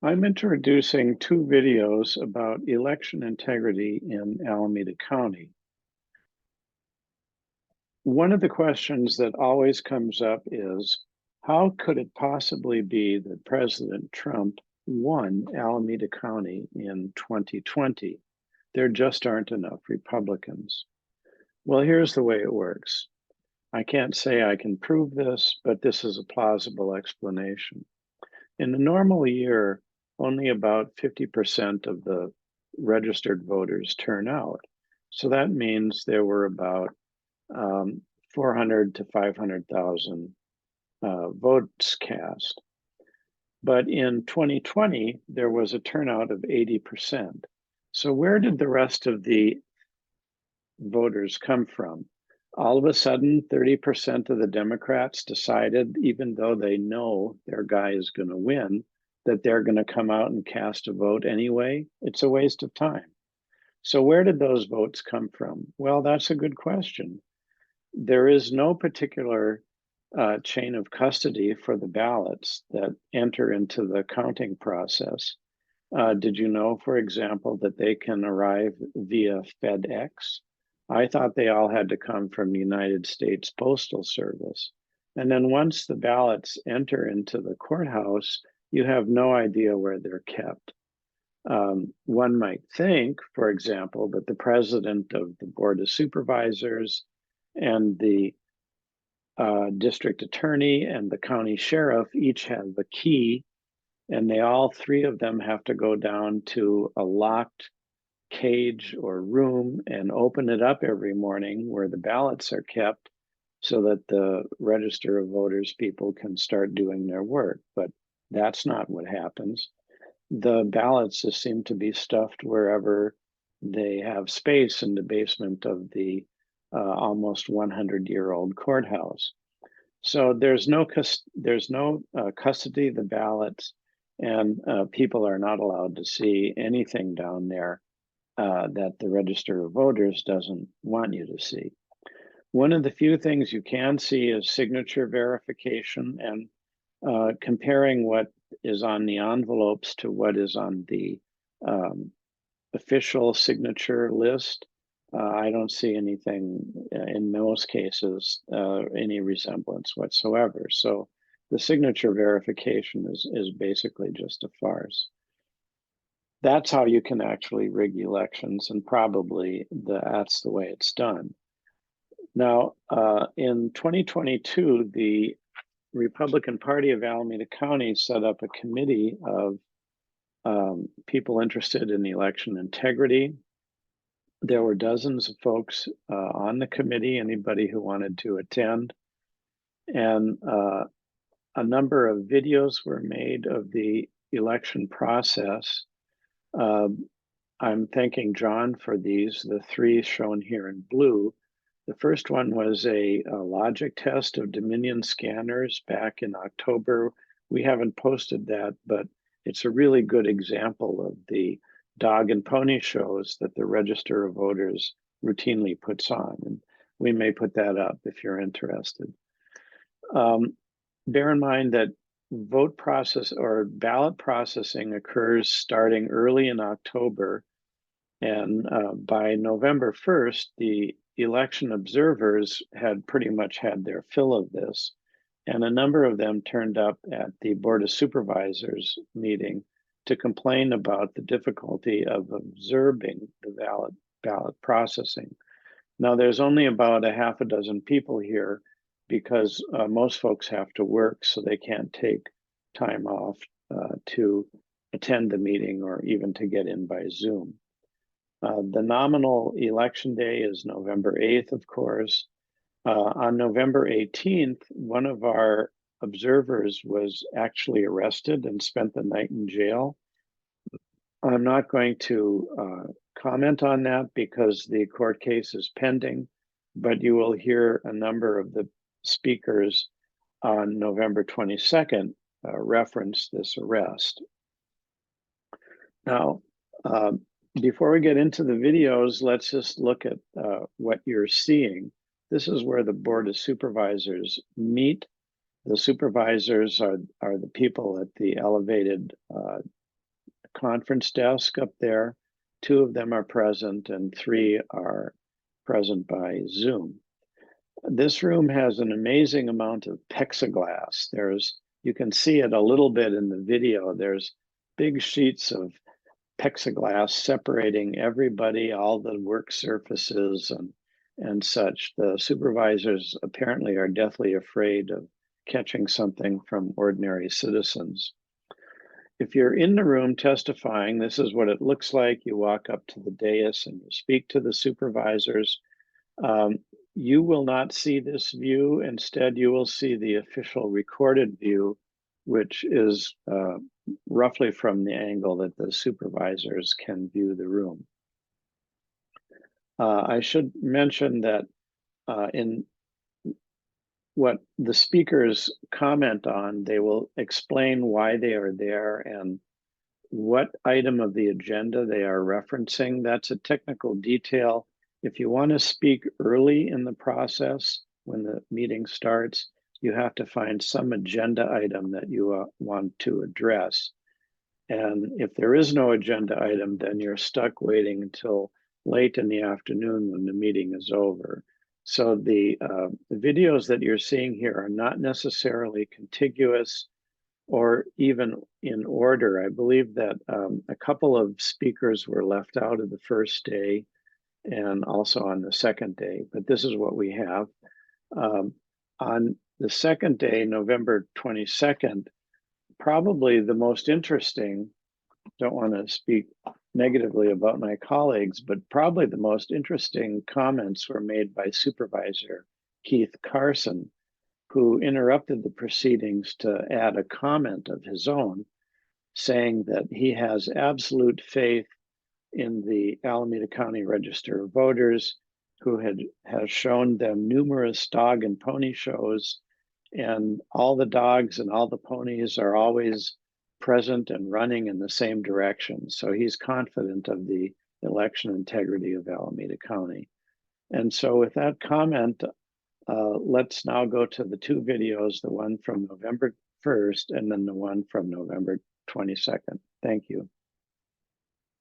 I'm introducing two videos about election integrity in Alameda County. One of the questions that always comes up is, how could it possibly be that President Trump won Alameda County in 2020? There just aren't enough Republicans. Well, here's the way it works. I can't say I can prove this, but this is a plausible explanation. In a normal year, only about 50% of the registered voters turn out. So that means there were about 400 to 500,000 votes cast. But in 2020, there was a turnout of 80%. So where did the rest of the voters come from? All of a sudden, 30% of the Democrats decided, even though they know their guy is going to win, that they're going to come out and cast a vote anyway. It's a waste of time. So, where did those votes come from? Well, that's a good question. There is no particular chain of custody for the ballots that enter into the counting process. Did you know, for example, that they can arrive via FedEx? I thought they all had to come from the United States Postal Service. And then once the ballots enter into the courthouse, you have no idea where they're kept. One might think, for example, that the president of the Board of Supervisors and the district attorney and the county sheriff each have the key, and they all three of them have to go down to a locked cage or room and open it up every morning where the ballots are kept so that the register of voters people can start doing their work. But that's not what happens. The ballots just seem to be stuffed wherever they have space in the basement of the almost 100-year-old courthouse. So there's no custody of the ballots, and people are not allowed to see anything down there that the Register of Voters doesn't want you to see. One of the few things you can see is signature verification and comparing what is on the envelopes to what is on the official signature list. I don't see anything in most cases, any resemblance whatsoever. So the signature verification is basically just a farce. That's how you can actually rig elections, and probably that's the way it's done. Now, in 2022, the Republican Party of Alameda County set up a committee of people interested in election integrity. There were dozens of folks on the committee, anybody who wanted to attend, and a number of videos were made of the election process. I'm thanking John for these, the three shown here in blue. The first one was a logic test of Dominion scanners back in October. We haven't posted that, but it's a really good example of the dog and pony shows that the Register of Voters routinely puts on. And we may put that up if you're interested. Bear in mind that vote process or ballot processing occurs starting early in October. And by November 1st, the election observers had pretty much had their fill of this. And a number of them turned up at the Board of Supervisors meeting to complain about the difficulty of observing the ballot processing. Now, there's only about a half a dozen people here because most folks have to work, so they can't take time off to attend the meeting or even to get in by Zoom. The nominal election day is November 8th, of course. On November 18th, one of our observers was actually arrested and spent the night in jail. I'm not going to comment on that because the court case is pending, but you will hear a number of the speakers on November 22nd reference this arrest. Now, before we get into the videos, let's just look at what you're seeing. This is where the Board of Supervisors meet. The supervisors are the people at the elevated conference desk up there. 2 of them are present and 3 are present by Zoom. This room has an amazing amount of plexiglass. You can see it a little bit in the video. There's big sheets of plexiglass separating everybody, all the work surfaces and such. The supervisors apparently are deathly afraid of catching something from ordinary citizens. If you're in the room testifying, this is what it looks like. You walk up to the dais and you speak to the supervisors. You will not see this view. Instead, you will see the official recorded view, which is roughly from the angle that the supervisors can view the room. I should mention that in what the speakers comment on, they will explain why they are there and what item of the agenda they are referencing. That's a technical detail. If you want to speak early in the process, when the meeting starts, you have to find some agenda item that you want to address. And if there is no agenda item, then you're stuck waiting until late in the afternoon when the meeting is over. So the videos that you're seeing here are not necessarily contiguous or even in order. I believe that a couple of speakers were left out of the first day and also on the second day, but this is what we have. On the second day, November 22nd, probably the most interesting, don't want to speak negatively about my colleagues, but probably the most interesting comments were made by Supervisor Keith Carson, who interrupted the proceedings to add a comment of his own, saying that he has absolute faith in the Alameda County Register of Voters, who has shown them numerous dog and pony shows, and all the dogs and all the ponies are always present and running in the same direction. So he's confident of the election integrity of Alameda County. And so with that comment, let's now go to the 2 videos, the one from November 1st and then the one from November 22nd. Thank you.